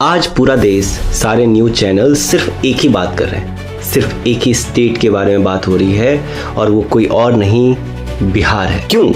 आज पूरा देश, सारे न्यूज चैनल सिर्फ एक ही बात कर रहे हैं, सिर्फ एक ही स्टेट के बारे में बात हो रही है और वो कोई और नहीं, बिहार है। क्यों?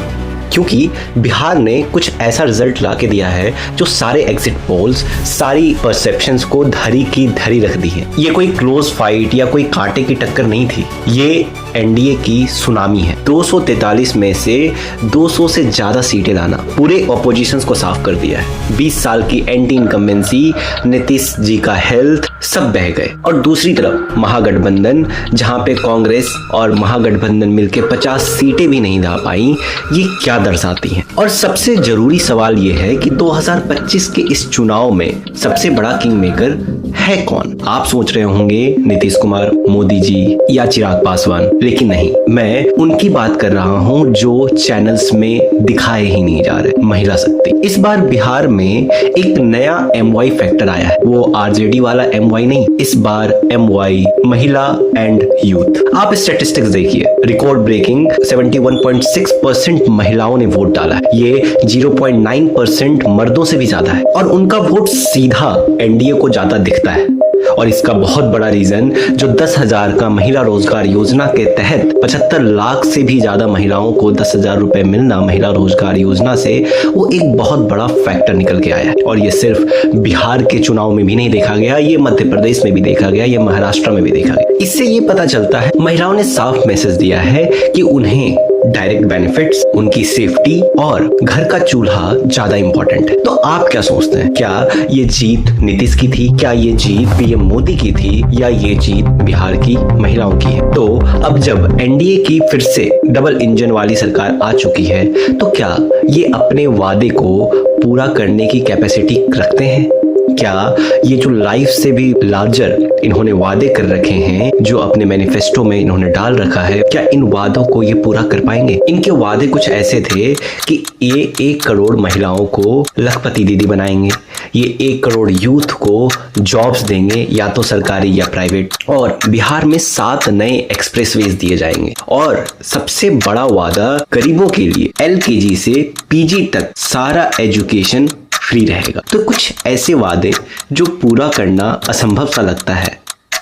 क्योंकि बिहार ने कुछ ऐसा रिजल्ट ला के दिया है जो सारे एग्जिट पोल्स, सारी परसेप्शंस को धरी की धरी रख दी है। ये कोई क्लोज फाइट या कोई कांटे की टक्कर नहीं थी, ये एनडीए की सुनामी है। 243 में से 200 से ज्यादा सीटें लाना पूरे ऑपोजिशंस को साफ कर दिया है। 20 साल की एंटी इनकम्बेंसी, नीतीश जी का हेल्थ, सब बह गए। और दूसरी तरफ महागठबंधन, जहां पे कांग्रेस और महागठबंधन मिलकर 50 सीटें भी नहीं ला पाई, ये क्या दर्शाती हैं? और सबसे जरूरी सवाल ये है कि 2025 के इस चुनाव में सबसे बड़ा किंग मेकर है कौन? आप सोच रहे होंगे नीतीश कुमार, मोदी जी या चिराग पासवान, लेकिन नहीं, मैं उनकी बात कर रहा हूं जो चैनल्स में दिखाए ही नहीं जा रहे, महिला शक्ति। इस बार बिहार में एक नया MY फैक्टर आया है, वो आरजेडी वाला MY नहीं, इस बार MY महिला एंड यूथ। आप स्टैटिस्टिक्स देखिए, रिकॉर्ड ब्रेकिंग 71.6% महिलाओं ने वोट डाला है, ये 0.9% मर्दों से भी ज्यादा है, और उनका वोट सीधा एनडीए को ज्यादा दिखता है। और इसका बहुत बड़ा रीजन जो 10,000 का महिला रोजगार योजना के तहत 75 लाख से भी ज्यादा महिलाओं को 10,000 रुपए मिलना महिला रोजगार योजना से, वो एक बहुत बड़ा फैक्टर निकल के आया है। और ये सिर्फ बिहार के चुनाव में भी नहीं देखा गया, ये मध्य प्रदेश में भी देखा गया, ये महाराष्ट्र में भी देखा गया। इससे ये पता चलता है महिलाओं ने साफ मैसेज दिया है कि उन्हें डायरेक्ट बेनिफिट्स, उनकी सेफ्टी और घर का चूल्हा ज्यादा इंपॉर्टेंट है। तो आप क्या सोचते हैं, क्या ये जीत नीतीश की थी, क्या ये जीत पीएम मोदी की थी, या ये जीत बिहार की महिलाओं की है? तो अब जब एनडीए की फिर से डबल इंजन वाली सरकार आ चुकी है, तो क्या ये अपने वादे को पूरा करने की कैपेसिटी रखते हैं? क्या ये जो लाइफ से भी लार्जर इन्होंने वादे कर रखे हैं, जो अपने मैनिफेस्टो में इन्होंने डाल रखा है, क्या इन वादों को ये पूरा कर पाएंगे? इनके वादे कुछ ऐसे थे कि ये 1 करोड़ महिलाओं को लखपति दीदी बनाएंगे, ये 1 करोड़ यूथ को जॉब्स देंगे, या तो सरकारी या प्राइवेट, और बिहार में 7 नए एक्सप्रेसवेज दिए जाएंगे। और सबसे बड़ा वादा गरीबों के लिए LKG से PG तक सारा एजुकेशन फ्री रहेगा। तो कुछ ऐसे वादे जो पूरा करना असंभव सा लगता है।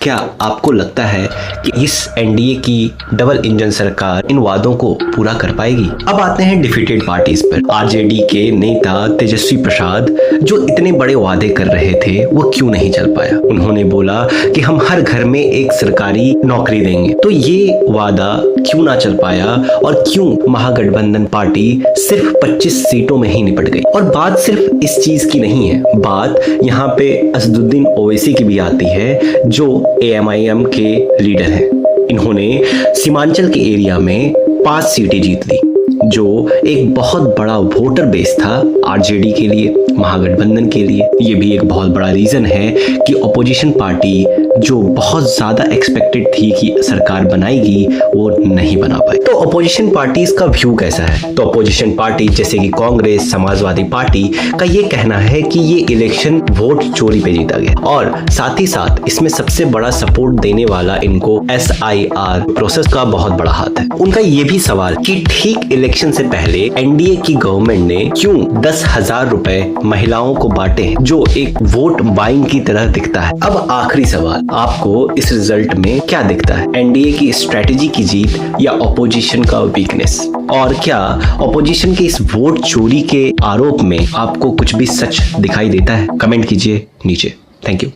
क्या आपको लगता है कि इस एनडीए की डबल इंजन सरकार इन वादों को पूरा कर पाएगी? अब आते हैं डिफीटेड पार्टीज पर। आरजेडी के नेता तेजस्वी प्रसाद जो इतने बड़े वादे कर रहे थे, वो क्यों नहीं चल पाया? उन्होंने बोला कि हम हर घर में एक सरकारी नौकरी देंगे। तो ये वादा क्यों ना चल पाया, और क्यों महागठबंधन पार्टी सिर्फ 25 सीटों में ही निपट गई? और बात सिर्फ इस चीज की नहीं है, बात यहाँ पे असदुद्दीन ओवैसी की भी आती है, जो AMIM के लीडर हैं। इन्होंने सीमांचल के एरिया में 5 सीटें जीत ली, जो एक बहुत बड़ा वोटर बेस था आरजेडी के लिए, महागठबंधन के लिए। ये भी एक बहुत बड़ा रीजन है कि ऑपोजिशन पार्टी जो बहुत ज्यादा एक्सपेक्टेड थी कि सरकार बनाएगी, वो नहीं बना पाई। तो ऑपोजिशन पार्टीज का व्यू कैसा है? तो ऑपोजिशन पार्टी जैसे कि कांग्रेस, समाजवादी पार्टी का ये कहना है कि ये इलेक्शन वोट चोरी पे जीता गया, और साथ ही साथ इसमें सबसे बड़ा सपोर्ट देने वाला इनको SIR प्रोसेस का बहुत बड़ा हाथ है। उनका ये भी सवाल कि ठीक इलेक्शन से पहले एनडीए की गवर्नमेंट ने क्यों 10,000 रुपए महिलाओं को बांटे, जो एक वोट बाइंग की तरह दिखता है। अब आखिरी सवाल, आपको इस रिजल्ट में क्या दिखता है? एनडीए की स्ट्रेटेजी की जीत या ऑपोजिशन का वीकनेस? और क्या ऑपोजिशन के इस वोट चोरी के आरोप में आपको कुछ भी सच दिखाई देता है? कमेंट कीजिए नीचे। Thank you.